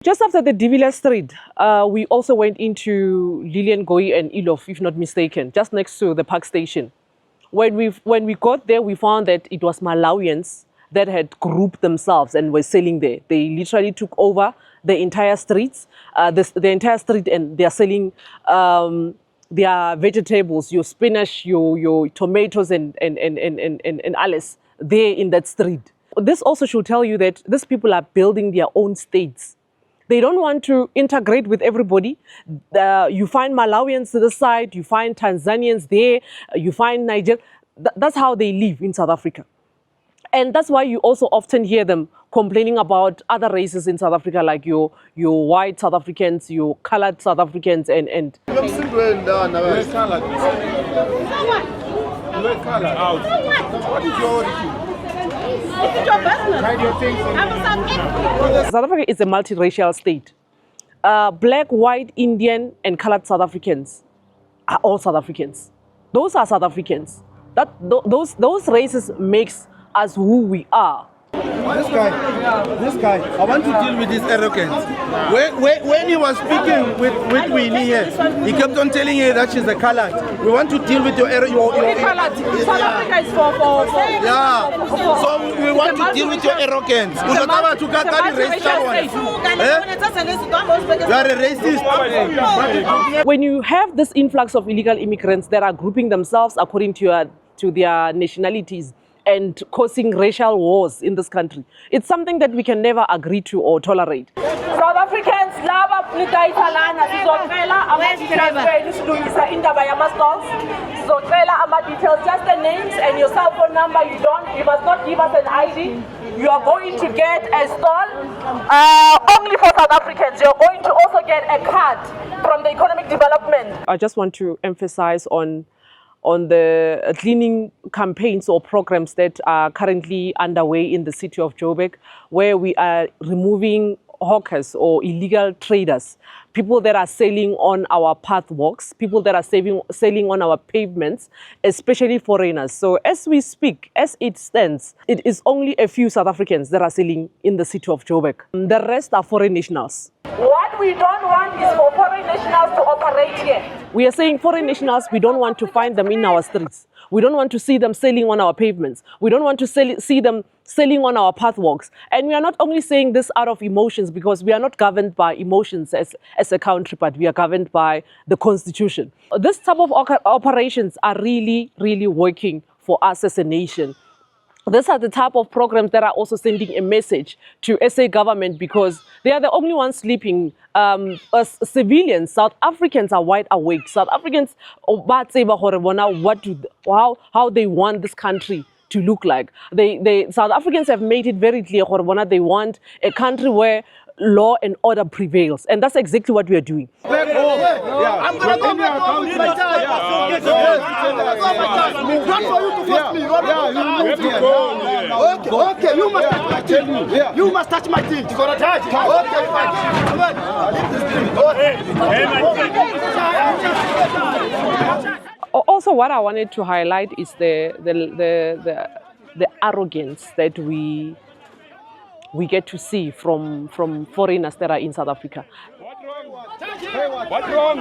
Just after the De Villiers Street, we also went into Liliengoy and Elof, if not mistaken, just next to the park station. When we got there, we found that it was Malawians that had grouped themselves and were selling there. They literally took over the entire streets, the entire street, and they are selling their vegetables, your spinach, your tomatoes, and alles there in that street. This also should tell you that these people are building their own states. They don't want to integrate with everybody. You find Malawians to the side, you find Tanzanians there, you find Niger. That's how they live in South Africa. And that's why you also often hear them complaining about other races in South Africa, like your white South Africans, your colored South Africans, and South Africa is a multiracial state. Black, white, Indian, and colored South Africans are all South Africans. Those are South Africans. Those races makes us who we are. This guy, I want to deal with this arrogance. When he was speaking with Winnie here, he kept on telling her that she's a colored. We want to deal with your arrogance. South Africa is for so we want to deal with your arrogance. You are a racist. When you have this influx of illegal immigrants that are grouping themselves according to their nationalities and causing racial wars in this country, it's something that we can never agree to or tolerate. South Africans laba nitayithalana sizocela ama-details indaba yama-stalls. Sizocela ama-details, just the names and your cell phone number. You must not give us an ID. You are going to get a stall only for South Africans. You're going to also get a card from the economic development. I just want to emphasize on the cleaning campaigns or programs that are currently underway in the city of Joburg, where we are removing hawkers or illegal traders, people that are selling on our pathwalks, people that are selling on our pavements, especially foreigners. So as we speak, as it stands, it is only a few South Africans that are selling in the city of Joburg. The rest are foreign nationals. What we don't want is for foreign nationals to operate here. We are saying foreign nationals, we don't want to find them in our streets. We don't want to see them selling on our pavements. We don't want to see them selling on our pathwalks. And we are not only saying this out of emotions, because we are not governed by emotions as a country, but we are governed by the Constitution. This type of operations are really, really working for us as a nation. These are the type of programs that are also sending a message to SA government, because they are the only ones sleeping. As civilians, South Africans are wide awake. South Africans, how they want this country to look like. South Africans have made it very clear they want a country where law and order prevails, and that's exactly what we are doing. I'm going to go back home with my time. Not for you to force me. Okay, you must touch my team. You must touch my team. Okay, fine. Also, what I wanted to highlight is the arrogance that we get to see from foreigners that are in South Africa. What's wrong?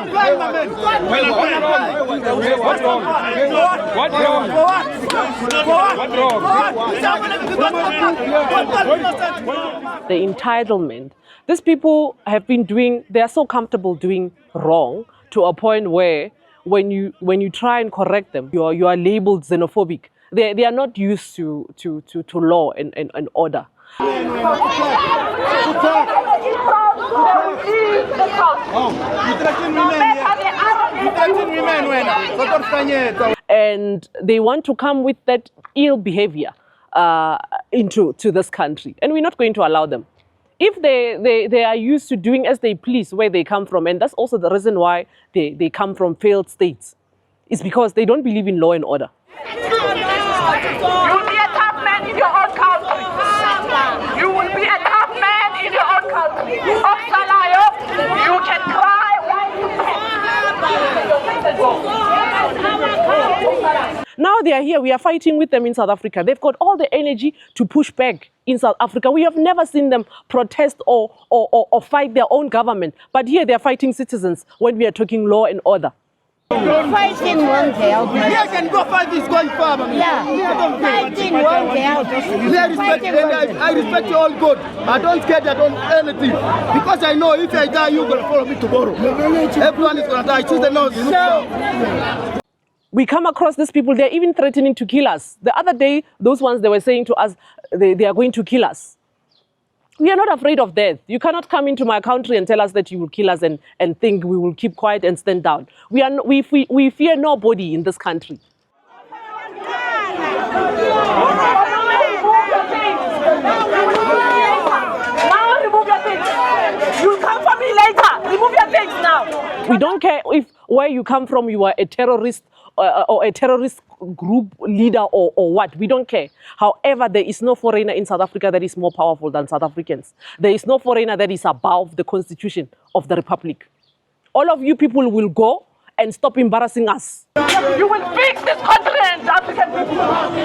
The entitlement. These people have been they are so comfortable doing wrong to a point where when you try and correct them, you are labeled xenophobic. They are not used to law and order. And they want to come with that ill behavior into this country, and we're not going to allow them. If they are used to doing as they please where they come from, and that's also the reason why they come from failed states, is because they don't believe in law and order. You'll be a tough man in your own country. You will be a tough man in your own country. You can cry while you can. Now they are here. We are fighting with them in South Africa. They've got all the energy to push back in South Africa. We have never seen them protest or fight their own government. But here they are fighting citizens when we are talking law and order. Fighting won't help. Yeah, can go fight is going far, man. Yeah, fighting won't help. I respect you all good. I don't care, I don't anything. Because I know if I die, you're going to follow me tomorrow. Everyone is going to die. Choose the nose. We come across these people, they're even threatening to kill us. The other day, those ones, they were saying to us, they are going to kill us. We are not afraid of death. You cannot come into my country and tell us that you will kill us and think we will keep quiet and stand down. We fear nobody in this country. Now remove your things. You come for me later. Remove your things now. We don't care if where you come from, you are a terrorist or a terrorist group leader or what. We don't care. However, there is no foreigner in South Africa that is more powerful than South Africans. There is no foreigner that is above the constitution of the republic. All of you people will go and stop embarrassing us. You will fix this continent, African people.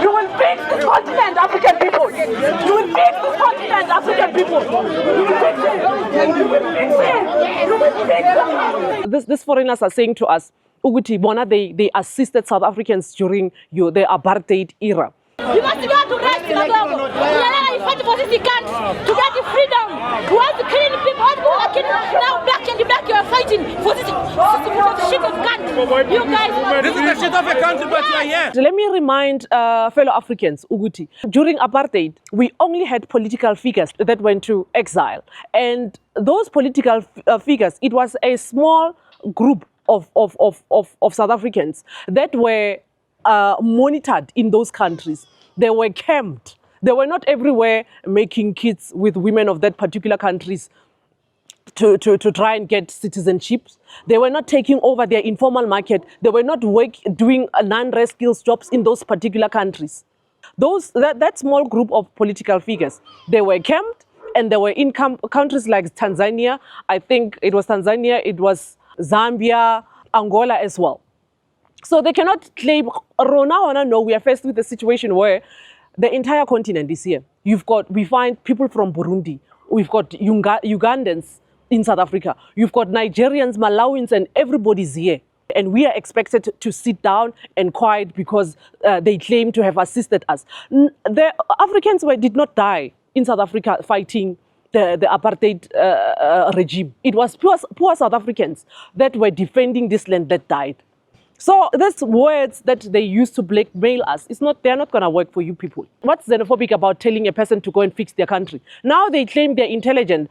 You will fix this continent, African people. You will fix this continent, African people. You will fix it. You will fix it. You will fix it. These foreigners are saying to us, Uguti Bona, they assisted South Africans during the apartheid era. You must go to rest in Agogo. We are fighting for this country to get the freedom. We want to kill people. Now black you are fighting for this shit of country. You guys, this is the shit of a country, but you are here. Let me remind fellow Africans, Uguti, during apartheid, we only had political figures that went to exile. And those political figures, it was a small group of South Africans that were monitored in those countries. They were camped. They were not everywhere making kids with women of that particular countries to try and get citizenships. They were not taking over their informal market. They were not doing non-rare skills jobs in those particular countries. That small group of political figures, they were camped and they were in countries like Tanzania. I think it was Tanzania, it was Zambia, Angola as well. So they cannot claim, no, we are faced with a situation where the entire continent is here. We find people from Burundi. We've got Ugandans in South Africa. You've got Nigerians, Malawians, and everybody's here. And we are expected to sit down and quiet because they claim to have assisted us. The Africans did not die in South Africa fighting the apartheid regime. It was poor South Africans that were defending this land that died. So these words that they use to blackmail us, they're not going to work for you people. What's xenophobic about telling a person to go and fix their country? Now they claim they're intelligent.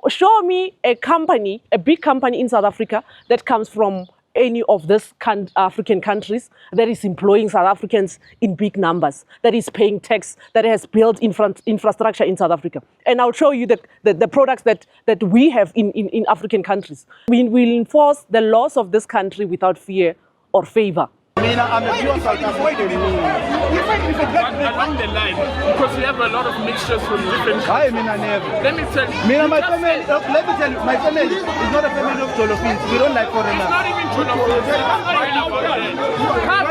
Show me a company, a big company in South Africa that comes from any of these African countries that is employing South Africans in big numbers, that is paying tax, that has built infrastructure in South Africa. And I'll show you the products that we have in African countries. We will enforce the laws of this country without fear or favor. I'm a pure South African. Along the line, because we have a lot of mixtures from different countries. Let me tell you. My family is not a family of Jolophins. We don't like foreigners. It's not even Jolophins. Come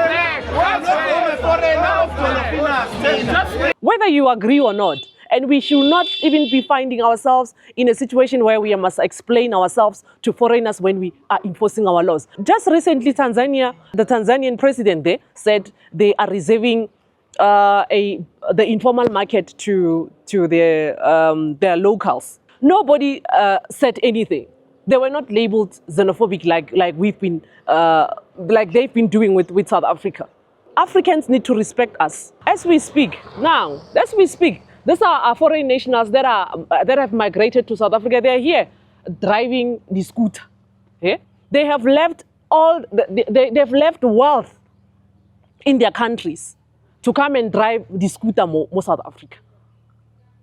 back. Whether you agree or not, and we should not even be finding ourselves in a situation where we must explain ourselves to foreigners when we are enforcing our laws. Just recently, Tanzania, the Tanzanian president there said they are reserving the informal market to their locals. Nobody said anything. They were not labeled xenophobic like they've been doing with South Africa. Africans need to respect us. As we speak, these are our foreign nationals that have migrated to South Africa. They are here driving the scooter. Yeah? They have left they've left wealth in their countries to come and drive the scooter more South Africa.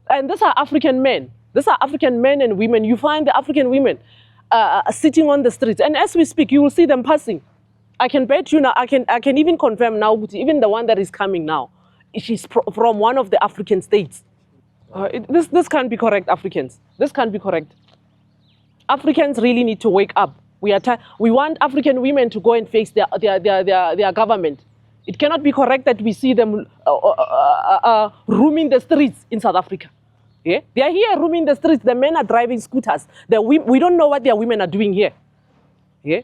And these are African men. These are African men and women. You find the African women sitting on the streets. And as we speak, you will see them passing. I can bet you now, I can even confirm now, even the one that is coming now, she's from one of the African states. This can't be correct, Africans. This can't be correct. Africans really need to wake up. We want African women to go and face their government. It cannot be correct that we see them roaming the streets in South Africa. Yeah? They are here roaming the streets. The men are driving scooters. We don't know what their women are doing here. Yeah?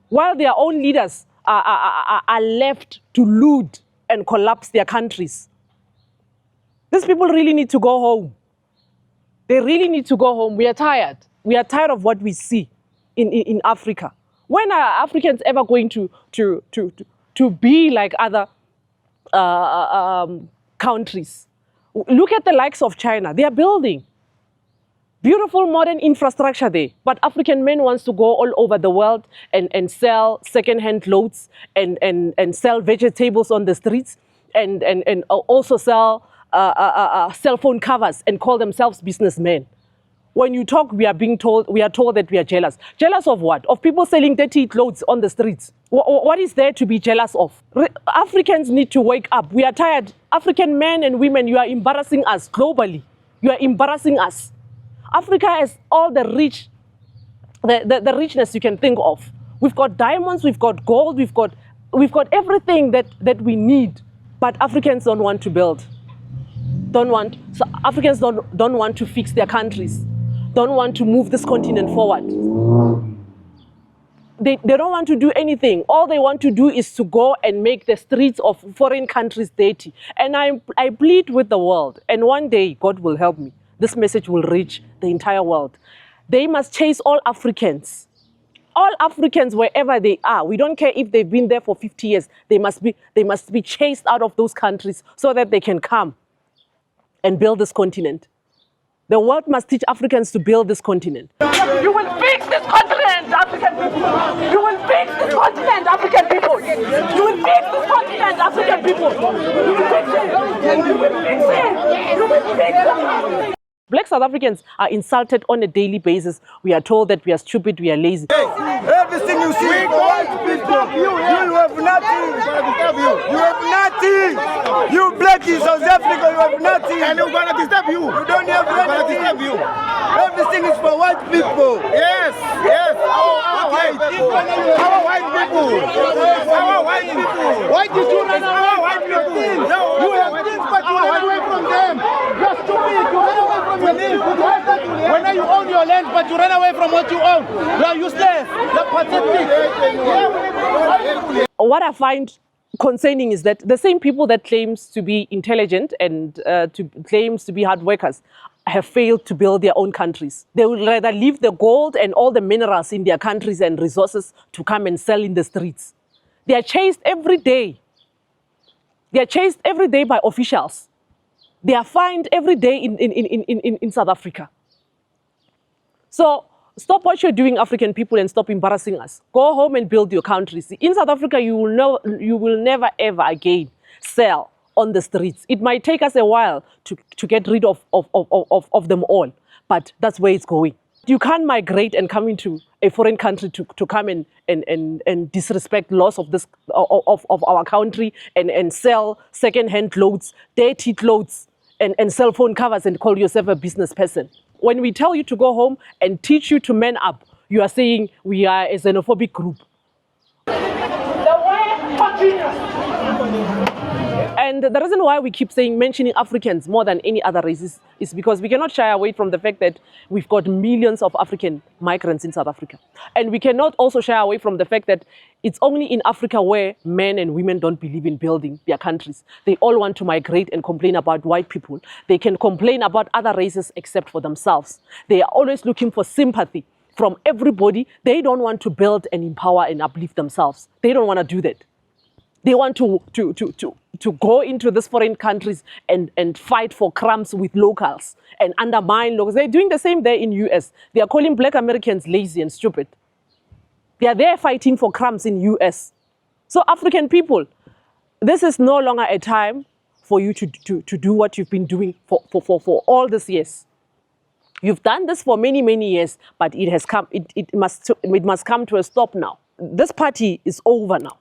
While their own leaders are left to loot and collapse their countries. These people really need to go home. They really need to go home. We are tired. We are tired of what we see in Africa. When are Africans ever going to be like other countries? Look at the likes of China. They are building beautiful modern infrastructure there. But African men wants to go all over the world and sell second-hand clothes and sell vegetables on the streets and also sell cell phone covers and call themselves businessmen. When you talk, we are told that we are jealous. Jealous of what? Of people selling dirty clothes on the streets. What is there to be jealous of? Africans need to wake up. We are tired. African men and women, you are embarrassing us globally. You are embarrassing us. Africa has all the the richness you can think of. We've got diamonds, we've got gold, we've got everything that we need. But Africans don't want to build. Africans don't want to fix their countries. Don't want to move this continent forward. They don't want to do anything. All they want to do is to go and make the streets of foreign countries dirty. And I plead with the world, and one day, God will help me, this message will reach the entire world. They must chase all Africans. All Africans, wherever they are. We don't care if they've been there for 50 years. They must be chased out of those countries so that they can come and build this continent. The world must teach Africans to build this continent. You will fix this continent, African people. You will fix this continent, African people. You will fix this continent, African people. You will fix it. You will fix it. You will fix it. Black South Africans are insulted on a daily basis. We are told that we are stupid, we are lazy. Everything you see for white people, you have nothing. You have nothing. You black in South Africa, you have nothing. And we're going to disturb you. You don't have anything. Everything is for white people. Yes, yes. Our white people. Our white people. Our white people. Why did you run our white people? You have things, but you run away from them. You're stupid. You run away from your land. When you own your land, but you run away from what you own. You are useless. You're pathetic. What I find concerning is that the same people that claims to be intelligent and claims to be hard workers have failed to build their own countries. They would rather leave the gold and all the minerals in their countries and resources to come and sell in the streets. They are chased every day. They are chased every day by officials. They are fined every day in South Africa. So stop what you're doing, African people, and stop embarrassing us. Go home and build your countries. In South Africa, you will never ever again sell on the streets. It might take us a while to get rid of them all, but that's where it's going. You can't migrate and come into a foreign country to come and disrespect laws of our country and sell second-hand clothes, dirty clothes, and cell phone covers and call yourself a business person. When we tell you to go home and teach you to man up, you are saying we are a xenophobic group. The way continues. And the reason why we keep mentioning Africans more than any other races is because we cannot shy away from the fact that we've got millions of African migrants in South Africa. And we cannot also shy away from the fact that it's only in Africa where men and women don't believe in building their countries. They all want to migrate and complain about white people. They can complain about other races except for themselves. They are always looking for sympathy from everybody. They don't want to build and empower and uplift themselves. They don't want to do that. They want to go into these foreign countries and fight for crumbs with locals and undermine locals. They're doing the same there in US. They are calling black Americans lazy and stupid. They are there fighting for crumbs in US. So African people, this is no longer a time for you to do what you've been doing for all these years. You've done this for many, many years, but it must come to a stop now. This party is over now.